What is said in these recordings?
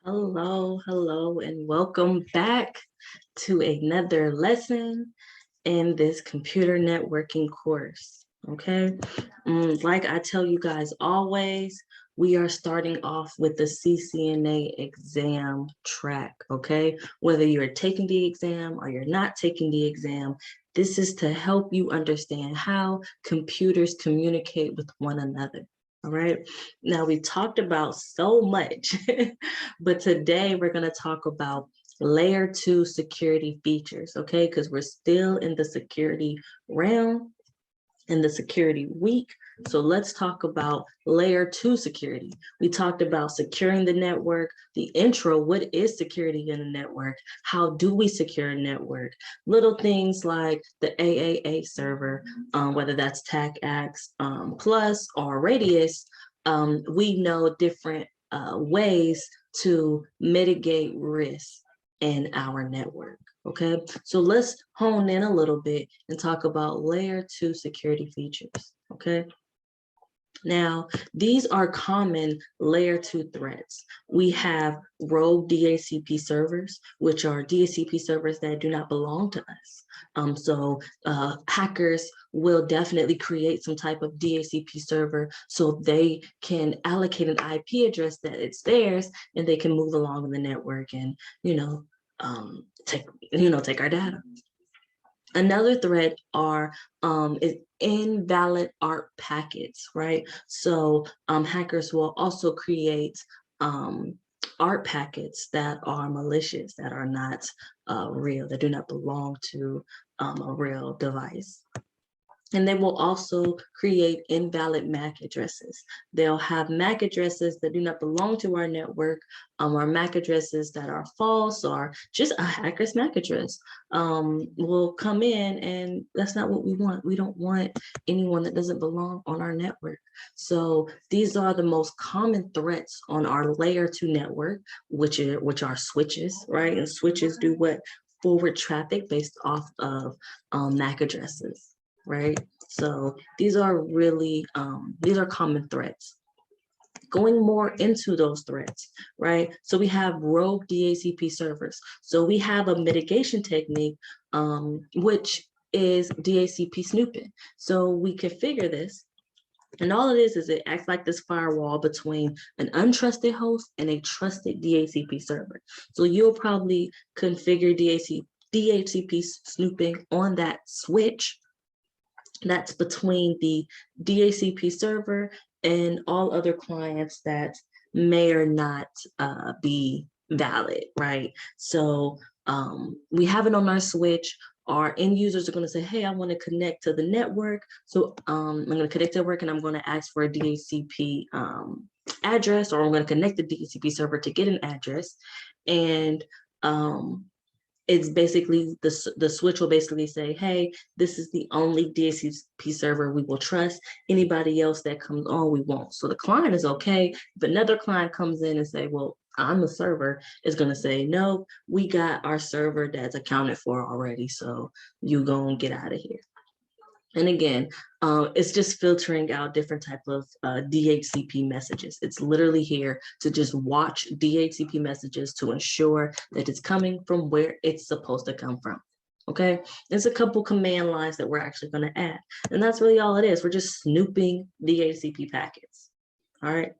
Hello, and welcome back to another lesson in this computer networking course. Okay, like I tell you guys always, we are starting off with the CCNA exam track. Okay, whether you're taking the exam or you're not taking the exam, this is to help you understand how computers communicate with one another. All right. Now we talked about so much, but today we're going to talk about layer 2 security features, okay? Because we're still in the security realm, in the security week. So let's talk about layer 2 security. We talked about securing the network, the intro, what is security in a network? How do we secure a network? Little things like the AAA server, whether that's TACACS Plus or Radius, we know different ways to mitigate risk in our network. Okay, so let's hone in a little bit and talk about layer 2 security features. Okay, now these are common layer 2 threats. We have rogue DHCP servers, which are DHCP servers that do not belong to us. So hackers will definitely create some type of DHCP server so they can allocate an IP address that it's theirs, and they can move along in the network and take our data. Another threat is invalid ARP packets, right? So hackers will also create ARP packets that are malicious, that are not real, that do not belong to a real device. And they will also create invalid MAC addresses. They'll have MAC addresses that do not belong to our network, or MAC addresses that are false, or just a hacker's MAC address will come in, and that's not what we want. We don't want anyone that doesn't belong on our network. So these are the most common threats on our layer 2 network, which are switches, right? And switches do what? Forward traffic based off of MAC addresses. Right? So these are common threats. Going more into those threats, right? So we have rogue DHCP servers. So we have a mitigation technique, which is DHCP snooping. So we configure this, and all it is it acts like this firewall between an untrusted host and a trusted DHCP server. So you'll probably configure DHCP snooping on that switch that's between the DHCP server and all other clients that may or not be valid, right? So we have it on our switch. Our end users are going to say, hey, I want to connect to the network. So I'm going to connect to the network, and I'm going to ask for a DHCP address, or I'm going to connect the DHCP server to get an address. And it's basically the switch will basically say, hey, this is the only DHCP server we will trust. Anybody else that comes on, we won't. So the client is okay. If another client comes in and say, well, I'm the server, is going to say, no, we got our server that's accounted for already. So you go and get out of here. And again, it's just filtering out different type of DHCP messages. It's literally here to just watch DHCP messages to ensure that it's coming from where it's supposed to come from. Okay, there's a couple command lines that we're actually going to add, and that's really all it is. We're just snooping DHCP packets. All right.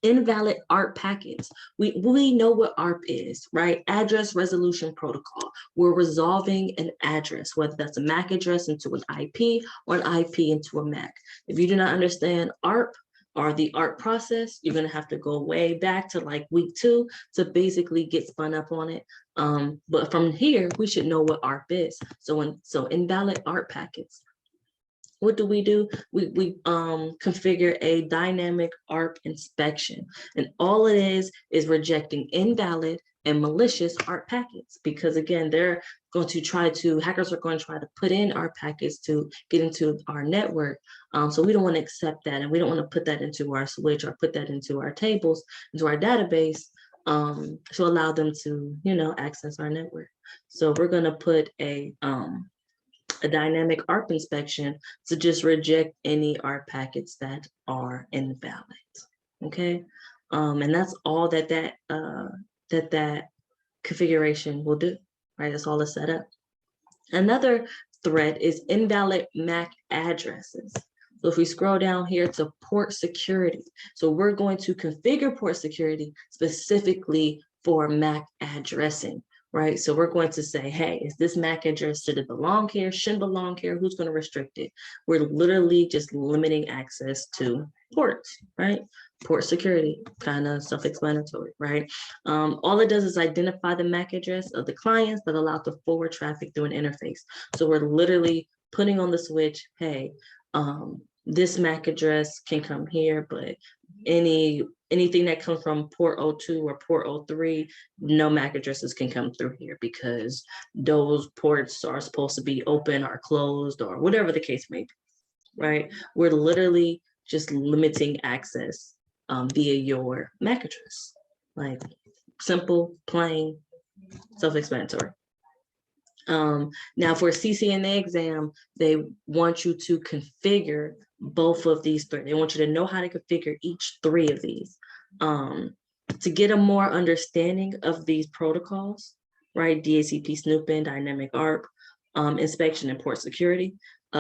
Invalid ARP packets. We know what ARP is, right? Address resolution protocol. We're resolving an address, whether that's a MAC address into an IP or an IP into a MAC. If you do not understand ARP or the ARP process, you're going to have to go way back to like week 2 to basically get spun up on it. But from here, we should know what ARP is. So invalid ARP packets. What do? We configure a dynamic ARP inspection, and all it is rejecting invalid and malicious ARP packets, because again, hackers are going to try to put in ARP packets to get into our network. So we don't want to accept that, and we don't want to put that into our switch or put that into our tables, into our database, to allow them to, access our network. So we're going to put a dynamic ARP inspection to just reject any ARP packets that are invalid. Okay. And that's all that configuration will do, right? That's all it's set up. Another threat is invalid MAC addresses. So if we scroll down here to port security, so we're going to configure port security specifically for MAC addressing, right? So we're going to say, hey, is this MAC address, should it belong here, shouldn't belong here, who's going to restrict it? We're literally just limiting access to ports, right? Port security, kind of self-explanatory, right? All it does is identify the MAC address of the clients that allow to forward traffic through an interface. So we're literally putting on the switch, hey, this MAC address can come here, but anything that comes from port 02 or port 03, no MAC addresses can come through here because those ports are supposed to be open or closed or whatever the case may be, right? We're literally just limiting access via your MAC address. Like simple, plain, self-explanatory. Now for a CCNA exam, they want you to configure both of these three. They want you to know how to configure each three of these. To get a more understanding of these protocols, right? DHCP snooping, dynamic ARP, inspection and port security.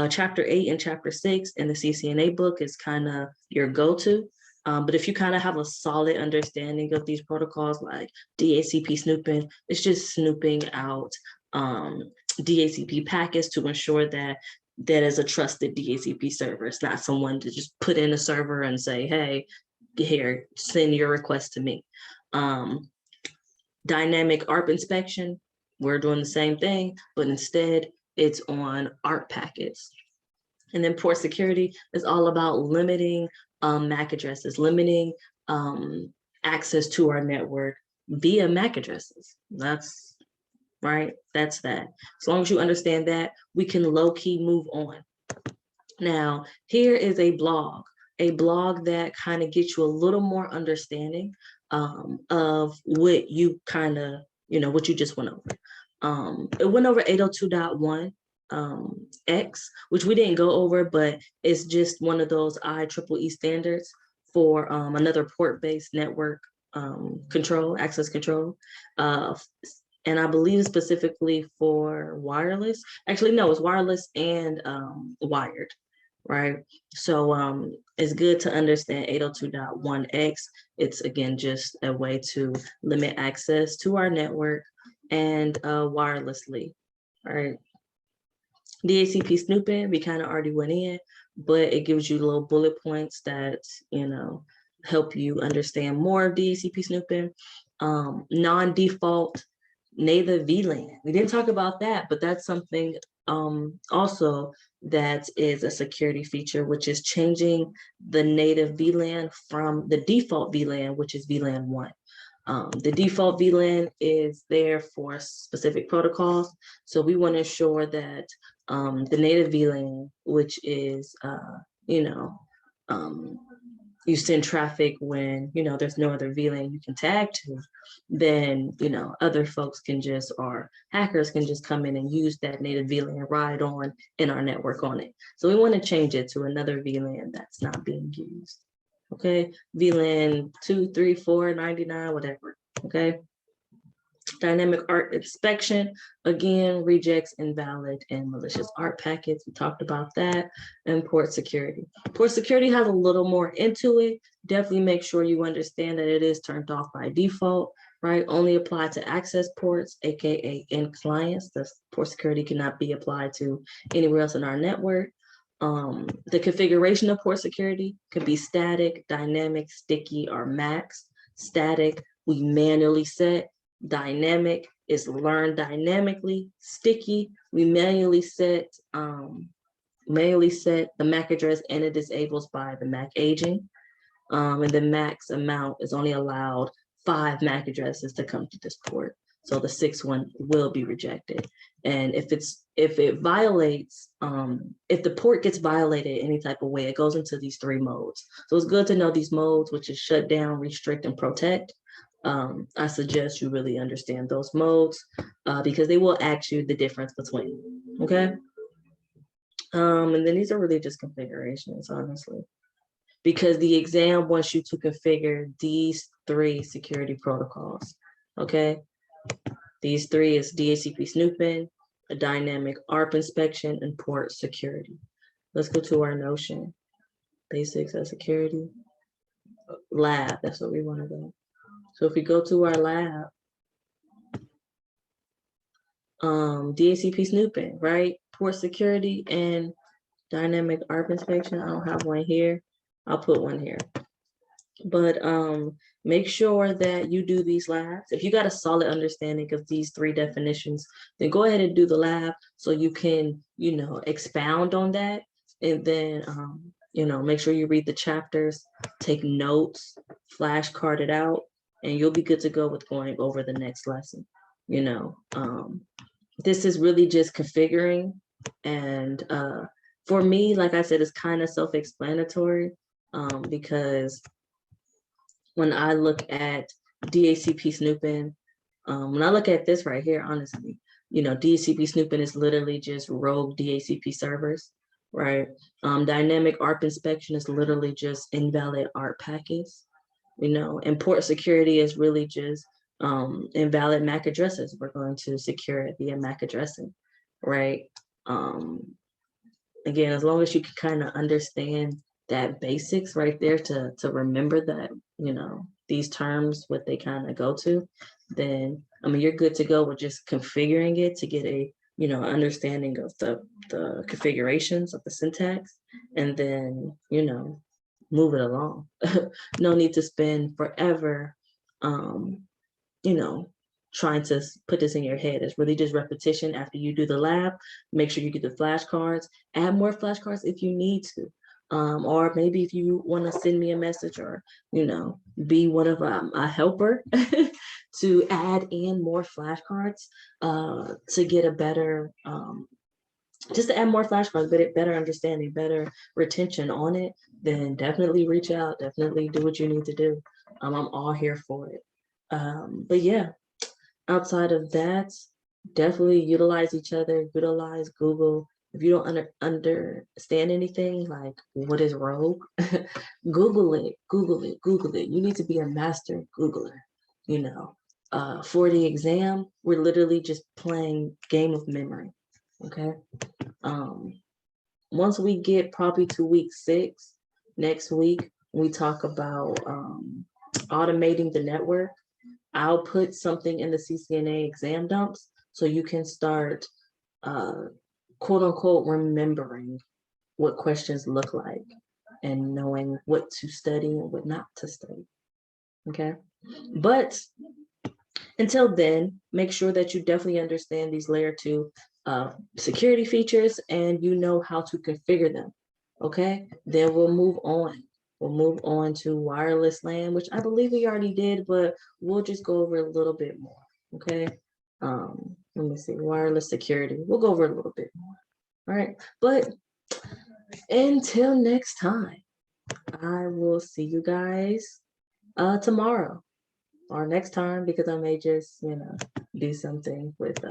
Chapter 8 and chapter 6 in the CCNA book is kind of your go-to. But if you kind of have a solid understanding of these protocols like DHCP snooping, it's just snooping out DHCP packets to ensure that that is a trusted DHCP server. It's not someone to just put in a server and say, hey, here, send your request to me. Dynamic ARP inspection, we're doing the same thing, but instead it's on ARP packets. And then port security is all about limiting MAC addresses, limiting access to our network via MAC addresses. That's right, that's that. As long as you understand that, we can low-key move on. Now, here is a blog that kind of gets you a little more understanding of what you kind of, what you just went over. It went over 802.1 X, which we didn't go over, but it's just one of those IEEE standards for another port-based network control, access control. And I believe specifically for wireless. Actually, no, it's wireless and wired, right? So it's good to understand 802.1x. It's, again, just a way to limit access to our network and wirelessly, right? DHCP snooping, we kind of already went in, but it gives you little bullet points that, help you understand more of DHCP snooping. Non-default native VLAN. We didn't talk about that, but that's something also that is a security feature, which is changing the native VLAN from the default VLAN, which is VLAN 1. The default VLAN is there for specific protocols. So we want to ensure that the native VLAN, which is, you send traffic when, there's no other VLAN you can tag to, then, other folks can just, or hackers can just come in and use that native VLAN right on in our network on it. So we want to change it to another VLAN that's not being used. Okay, VLAN 2, 3, 4, 99, whatever. Okay. Dynamic ARP inspection, again, rejects invalid and malicious ARP packets. We talked about that. And port security. Port security has a little more into it. Definitely make sure you understand that it is turned off by default, right? Only apply to access ports, AKA end clients. The port security cannot be applied to anywhere else in our network. The configuration of port security could be static, dynamic, sticky, or max. Static, we manually set. Dynamic is learned dynamically. Sticky, we manually set the MAC address, and it disables by the MAC aging. And the max amount is only allowed 5 MAC addresses to come to this port. So the 6th one will be rejected. And if it violates, if the port gets violated any type of way, it goes into these 3 modes. So it's good to know these modes, which is shut down, restrict, and protect. I suggest you really understand those modes because they will ask you the difference between, okay? And then these are really just configurations, honestly. because the exam wants you to configure these 3 security protocols, okay? These 3 is DHCP snooping, a dynamic ARP inspection, and port security. Let's go to our Notion. Basics of security. Lab, that's what we want to go. So if we go to our lab, DHCP snooping, right? Port security and dynamic ARP inspection. I don't have one here. I'll put one here. But make sure that you do these labs. If you got a solid understanding of these 3 definitions, then go ahead and do the lab so you can, you know, expound on that. And then, you know, make sure you read the chapters, take notes, flashcard it out, and you'll be good to go with going over the next lesson. You know, this is really just configuring. And for me, like I said, it's kind of self-explanatory because when I look at DHCP snooping, when I look at this right here, honestly, you know, DHCP snooping is literally just rogue DHCP servers, right? Dynamic ARP inspection is literally just invalid ARP packets, you know, and port security is really just invalid MAC addresses. We're going to secure it via MAC addressing, right? Again, as long as you can kind of understand that basics right there to remember that, you know, these terms, what they kind of go to, then, I mean, you're good to go with just configuring it to get a, you know, understanding of the configurations of the syntax, and then, you know, move it along. No need to spend forever, you know, trying to put this in your head. It's really just repetition. After you do the lab, make sure you get the flashcards, add more flashcards if you need to. Or maybe if you want to send me a message, or, you know, be one of a helper to add in more flashcards to get a better, just to add more flashcards, but better understanding, better retention on it, then definitely reach out, definitely do what you need to do. I'm all here for it. But yeah, outside of that, definitely utilize each other, utilize Google. If you don't understand anything, like what is rogue, Google it, Google it, Google it. You need to be a master Googler, you know. For the exam, we're literally just playing game of memory, okay? Once we get probably to week 6, next week, we talk about automating the network. I'll put something in the CCNA exam dumps so you can start quote unquote remembering what questions look like and knowing what to study and what not to study. Okay. But until then, make sure that you definitely understand these layer 2 security features and you know how to configure them. Okay. Then we'll move on. We'll move on to wireless LAN, which I believe we already did, but we'll just go over a little bit more, okay? Let me see, wireless security. We'll go over a little bit more, all right? But until next time, I will see you guys tomorrow or next time, because I may just, you know, do something with